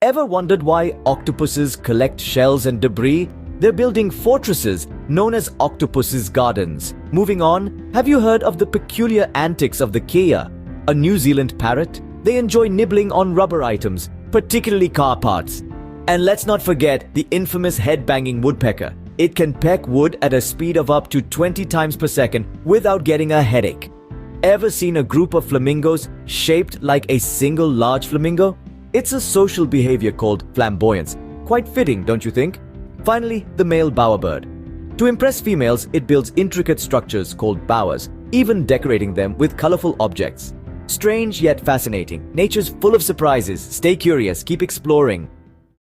Ever wondered why octopuses collect shells and debris? They're building fortresses known as octopus's gardens. Moving on, have you heard of the peculiar antics of the kea, a New Zealand parrot? They enjoy nibbling on rubber items, particularly car parts. And let's not forget the infamous head-banging woodpecker. It can peck wood at a speed of up to 20 times per second without getting a headache. Ever seen a group of flamingos shaped like a single large flamingo? It's a social behavior called flamboyance. Quite fitting, don't you think? Finally, the male bowerbird. To impress females, it builds intricate structures called bowers, even decorating them with colorful objects. Strange yet fascinating. Nature's full of surprises. Stay curious, keep exploring.